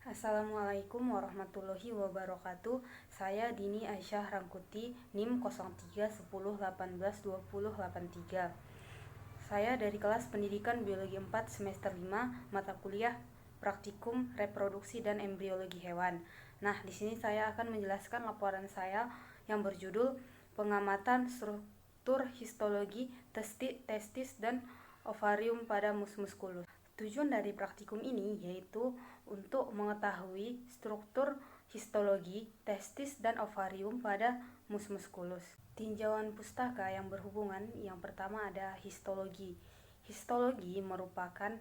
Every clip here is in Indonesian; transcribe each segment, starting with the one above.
Assalamualaikum warahmatullahi wabarakatuh. Saya Dini Aisyah Rangkuti, NIM 0310182083. Saya dari kelas Pendidikan Biologi 4 semester 5, mata kuliah Praktikum Reproduksi dan Embriologi Hewan. Nah, di sini saya akan menjelaskan laporan saya yang berjudul Pengamatan Struktur Histologi Testis dan Ovarium pada mus musculus. Tujuan dari praktikum ini yaitu untuk mengetahui struktur histologi testis dan ovarium pada mus musculus. Tinjauan pustaka yang berhubungan, yang pertama ada histologi. Histologi merupakan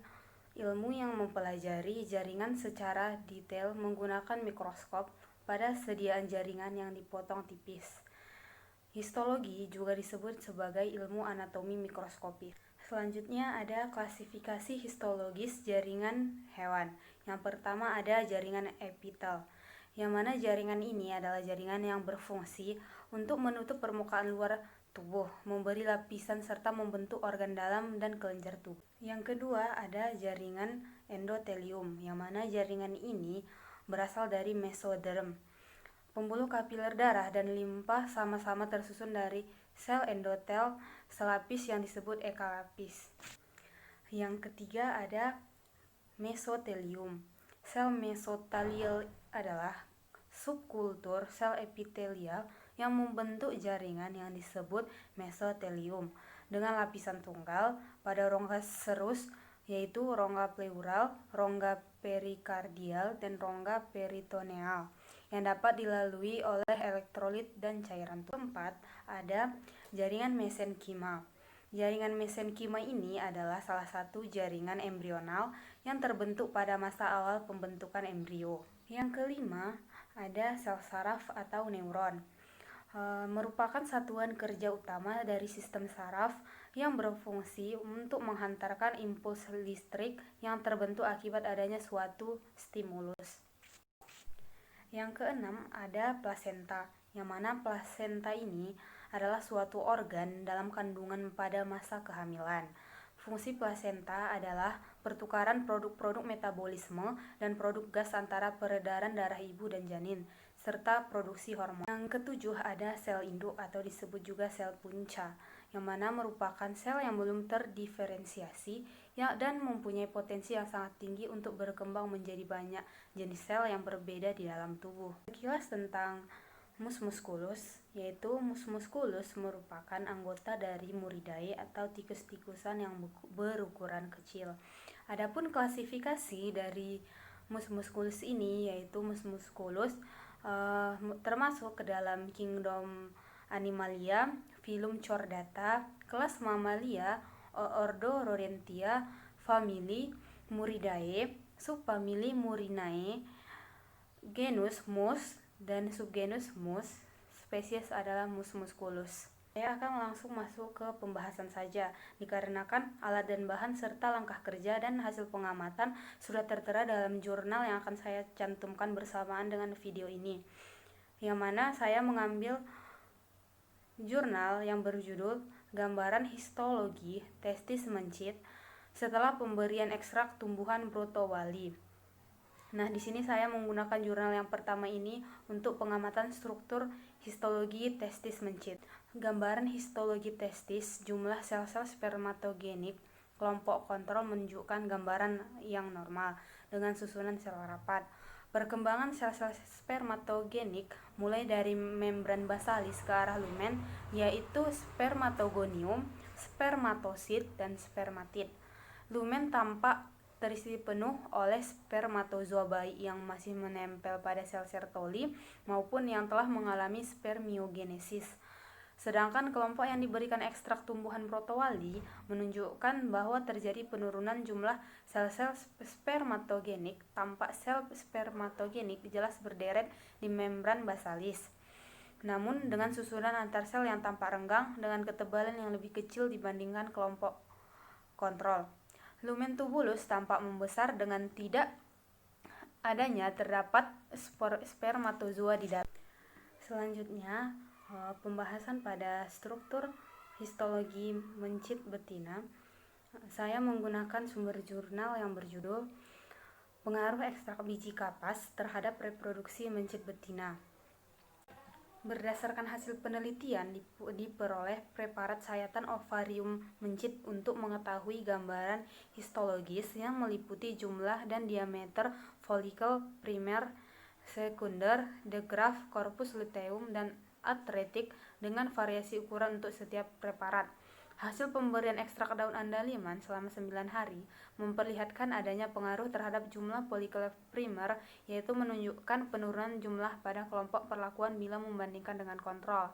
ilmu yang mempelajari jaringan secara detail menggunakan mikroskop pada sediaan jaringan yang dipotong tipis. Histologi juga disebut sebagai ilmu anatomi mikroskopis. Selanjutnya ada klasifikasi histologis jaringan hewan. Yang pertama ada jaringan epitel, yang mana jaringan ini adalah jaringan yang berfungsi untuk menutup permukaan luar tubuh, memberi lapisan serta membentuk organ dalam dan kelenjar tubuh. Yang kedua ada jaringan endotelium, yang mana jaringan ini berasal dari mesoderm. Pembuluh kapiler darah dan limpa sama-sama tersusun dari sel endotel selapis yang disebut ekalapis. Yang ketiga ada mesotelium. Sel mesotelial adalah subkultur sel epitelial yang membentuk jaringan yang disebut mesotelium dengan lapisan tunggal pada rongga serus, yaitu rongga pleural, rongga perikardial, dan rongga peritoneal yang dapat dilalui oleh elektrolit dan cairan tubuh. Keempat, ada jaringan mesenkima. Jaringan mesenkima ini adalah salah satu jaringan embrional yang terbentuk pada masa awal pembentukan embrio. Yang kelima, ada sel saraf atau neuron. Merupakan satuan kerja utama dari sistem saraf yang berfungsi untuk menghantarkan impuls listrik yang terbentuk akibat adanya suatu stimulus. Yang keenam ada plasenta, yang mana plasenta ini adalah suatu organ dalam kandungan pada masa kehamilan. Fungsi plasenta adalah pertukaran produk-produk metabolisme dan produk gas antara peredaran darah ibu dan janin, serta produksi hormon. Yang ketujuh ada sel induk atau disebut juga sel punca, yang mana merupakan sel yang belum terdiferensiasi dan mempunyai potensi yang sangat tinggi untuk berkembang menjadi banyak jenis sel yang berbeda di dalam tubuh. Sekilas tentang mus musculus, yaitu mus musculus merupakan anggota dari Muridae atau tikus-tikusan yang berukuran kecil. Adapun klasifikasi dari mus musculus ini yaitu mus musculus termasuk ke dalam kingdom Animalia, filum Chordata, kelas Mammalia, ordo Rodentia, famili Muridae, subfamili Murinae, genus Mus dan subgenus Mus. Spesies adalah Mus musculus. Saya akan langsung masuk ke pembahasan saja, dikarenakan alat dan bahan serta langkah kerja dan hasil pengamatan sudah tertera dalam jurnal yang akan saya cantumkan bersamaan dengan video ini, yang mana saya mengambil jurnal yang berjudul Gambaran Histologi Testis Mencit setelah pemberian ekstrak tumbuhan brotowali. Nah, di sini saya menggunakan jurnal yang pertama ini untuk pengamatan struktur histologi testis mencit. Gambaran histologi testis, jumlah sel-sel spermatogenik, kelompok kontrol menunjukkan gambaran yang normal dengan susunan sel rapat. Perkembangan sel-sel spermatogenik mulai dari membran basalis ke arah lumen, yaitu spermatogonium, spermatosit, dan spermatid. Lumen tampak terisi penuh oleh spermatozoa bayi yang masih menempel pada sel Sertoli maupun yang telah mengalami spermiogenesis. Sedangkan kelompok yang diberikan ekstrak tumbuhan brotowali menunjukkan bahwa terjadi penurunan jumlah sel-sel spermatogenik. Tampak sel spermatogenik jelas berderet di membran basalis, namun dengan susunan antar sel yang tampak renggang dengan ketebalan yang lebih kecil dibandingkan kelompok kontrol. Lumen tubulus tampak membesar dengan tidak adanya terdapat spermatozoa di dalam. Selanjutnya, pembahasan pada struktur histologi mencit betina. Saya menggunakan sumber jurnal yang berjudul Pengaruh ekstrak biji kapas terhadap reproduksi mencit betina. Berdasarkan hasil penelitian, diperoleh preparat sayatan ovarium mencit untuk mengetahui gambaran histologis yang meliputi jumlah dan diameter folikel primer, sekunder, the graph, corpus luteum, dan atretik dengan variasi ukuran untuk setiap preparat. Hasil pemberian ekstrak daun andaliman selama 9 hari memperlihatkan adanya pengaruh terhadap jumlah folikel primer, yaitu menunjukkan penurunan jumlah pada kelompok perlakuan bila membandingkan dengan kontrol.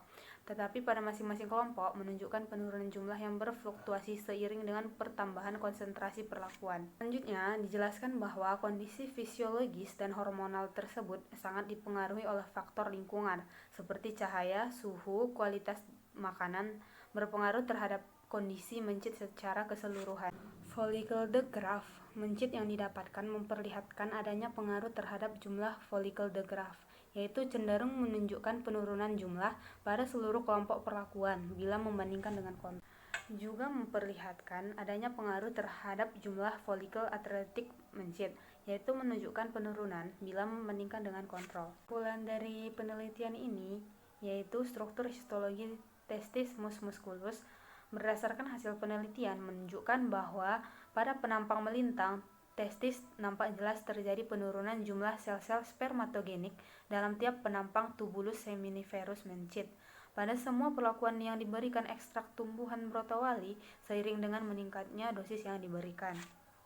Tetapi pada masing-masing kelompok menunjukkan penurunan jumlah yang berfluktuasi seiring dengan pertambahan konsentrasi perlakuan. Selanjutnya, dijelaskan bahwa kondisi fisiologis dan hormonal tersebut sangat dipengaruhi oleh faktor lingkungan, seperti cahaya, suhu, kualitas makanan, berpengaruh terhadap kondisi mencit secara keseluruhan. Folikel the graph mencit yang didapatkan memperlihatkan adanya pengaruh terhadap jumlah folikel the graph, yaitu cenderung menunjukkan penurunan jumlah pada seluruh kelompok perlakuan bila membandingkan dengan kontrol. Juga memperlihatkan adanya pengaruh terhadap jumlah folikel atretik mencit, yaitu menunjukkan penurunan bila membandingkan dengan kontrol. Kesimpulan dari penelitian ini yaitu struktur histologi testis mus musculus. Berdasarkan hasil penelitian menunjukkan bahwa pada penampang melintang testis nampak jelas terjadi penurunan jumlah sel-sel spermatogenik dalam tiap penampang tubulus seminiferus mencit. Pada semua perlakuan yang diberikan ekstrak tumbuhan brotowali seiring dengan meningkatnya dosis yang diberikan.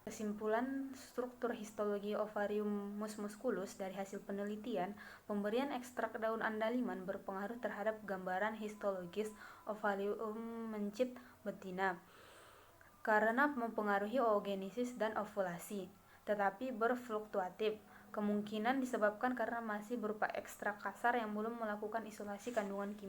Kesimpulan struktur histologi ovarium mus musculus dari hasil penelitian, pemberian ekstrak daun andaliman berpengaruh terhadap gambaran histologis ovarium mencit betina karena mempengaruhi oogenesis dan ovulasi, tetapi berfluktuatif. Kemungkinan disebabkan karena masih berupa ekstrak kasar yang belum melakukan isolasi kandungan kimia.